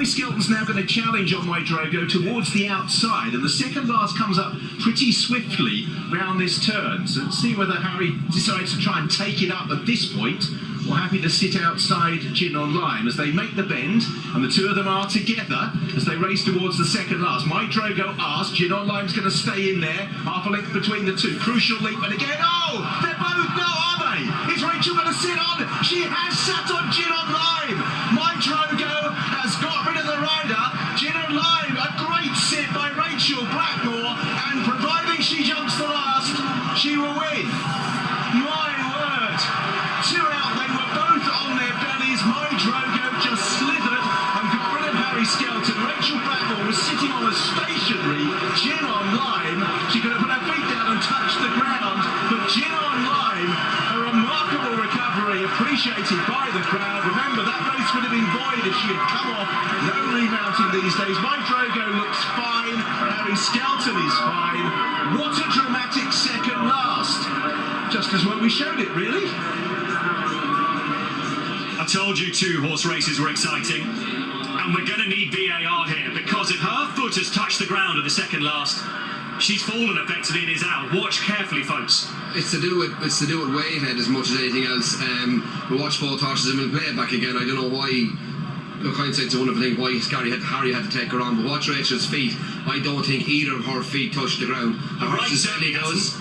Harry Skelton's now going to challenge on My Drogo towards the outside, and the second last comes up pretty swiftly round this turn. So let's see whether Harry decides to try and take it up at this point, or happy to sit outside Gin on Lime as they make the bend, and the two of them are together as they race towards the second last. My Drogo asked, Gin on Lime's going to stay in there, half a length between the two. Crucial leap, and again, oh, they're both, no, are they? Is Rachel going to sit on? She has sat on Gin on Lime. My Drogo has got rid of the rider. Gin on Lime, a great sit by Rachel Blackmore, and providing she jumps the last, she will win. My word. Two out, they were both on their bellies. My Drogo just slithered and got rid of Harry Skelton. Rachel Blackmore was sitting on a stationary Gin on Lime. She could have put her feet down and touched the ground, but Gin on Lime, a remarkable recovery, appreciated by the crowd. Remember, that race would have been void if she had come off. No remounting these days. My Drogo looks fine. Harry Skelton is fine. What a dramatic second last. Just as when we showed it, really. I told you 2-horse races were exciting, and we're going to need VAR here, because if her foot has touched the ground at the second last, she's fallen effectively and is out. Watch carefully, folks. It's to do with weight head as much as anything else. We watched both horses and we'll play it back again. I don't know why. Look, hindsight's a wonderful thing. Why Harry had to take her on, but watch Rachel's feet. I don't think either of her feet touched the ground. The horse certainly does.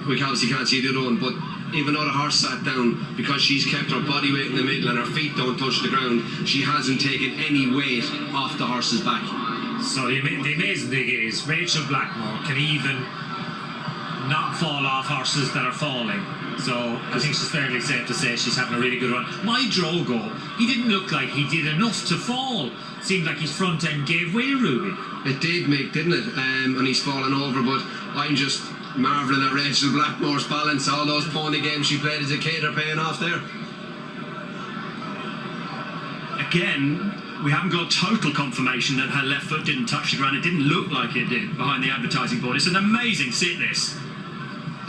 We obviously can't see the other one, but even though the horse sat down, because she's kept her body weight in the middle and her feet don't touch the ground, she hasn't taken any weight off the horse's back. So the amazing thing is, Rachel Blackmore can even not fall off horses that are falling. So I think it's fairly safe to say she's having a really good run. My Drogo, he didn't look like he did enough to fall. Seemed like his front end gave way, Ruby. It did, Mick, didn't it? And he's fallen over, but I'm just marvelling at Rachel Blackmore's balance. All those pony games she played as a kid are paying off there. Again, we haven't got total confirmation that her left foot didn't touch the ground. It didn't look like it did behind the advertising board. It's an amazing sit, this.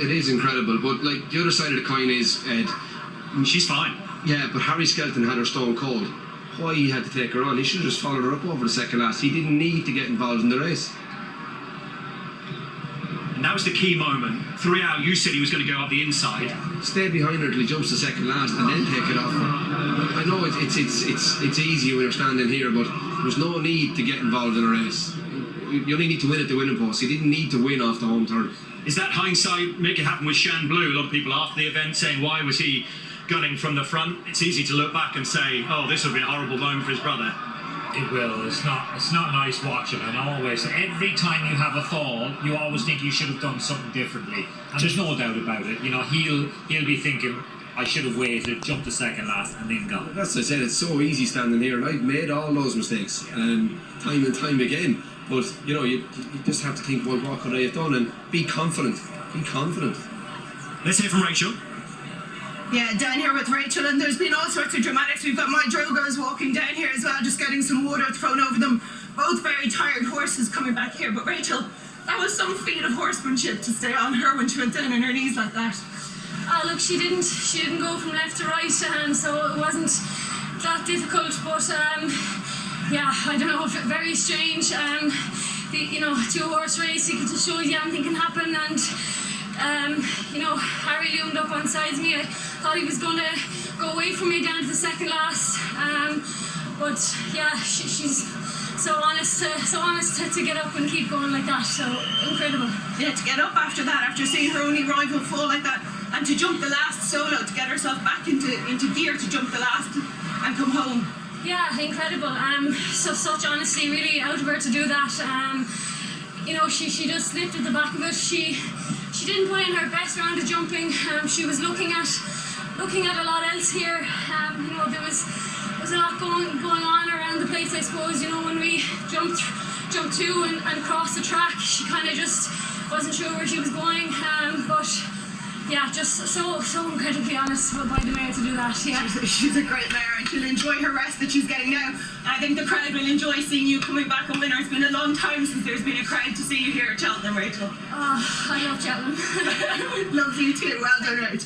It is incredible, but like the other side of the coin is, Ed, she's fine. Yeah, but Harry Skelton had her stone cold. Why he had to take her on? He should have just followed her up over the second last. He didn't need to get involved in the race. And that was the key moment. Throughout, you said he was going to go up the inside. Stay behind her till he jumps the second last and then take it off. I know it's easy when you're standing here, but there's no need to get involved in a race. You only need to win at the winning post. He didn't need to win off the home turn. Is that hindsight? Make it happen with Shan Blue. A lot of people after the event saying, why was he gunning from the front? It's easy to look back and say, oh, this will be a horrible moment for his brother. It will. It's not nice watching, and always, every time you have a fall, you always think you should have done something differently. And there's no doubt about it. You know, he'll be thinking, I should have waited, jumped the second last, and then gone. That's what I said. It's so easy standing here, and I've made all those mistakes, time and time again. But you know, you just have to think, well, what could I have done, and be confident. Be confident. Let's hear from Rachel. Yeah, down here with Rachel, and there's been all sorts of dramatics. We've got my Drogos walking down here as well, just getting some water thrown over them. Both very tired horses coming back here. But Rachel, that was some feat of horsemanship to stay on her when she went down on her knees like that. Look, she didn't go from left to right, and so it wasn't that difficult. But yeah, I don't know, very strange. You know, 2-horse race, you can just show you anything can happen, and you know, Harry loomed up on sides of me. I thought he was going to go away from me down to the second last, but yeah, she's so honest to get up and keep going like that. So incredible. Yeah, to get up after that, after seeing her only rival fall like that, and to jump the last solo, to get herself back into gear to jump the last and come home. Yeah, incredible. So such honesty, really out of her to do that. You know, she just slipped at the back of it. She didn't put in her best round of jumping. She was looking at a lot else here. You know, there was a lot going on around the place, I suppose. You know, when we jumped to and crossed the track, she kind of just wasn't sure where she was going. But yeah, just so incredibly honest by the mare to do that. Yeah, she's a great mare, and she'll enjoy her rest that she's getting now. I think the crowd will enjoy seeing you coming back a winner. It's been a long time since there's been a crowd to see you here at Cheltenham, Rachel. Oh, I love Cheltenham. Love you too. Well done, Rach.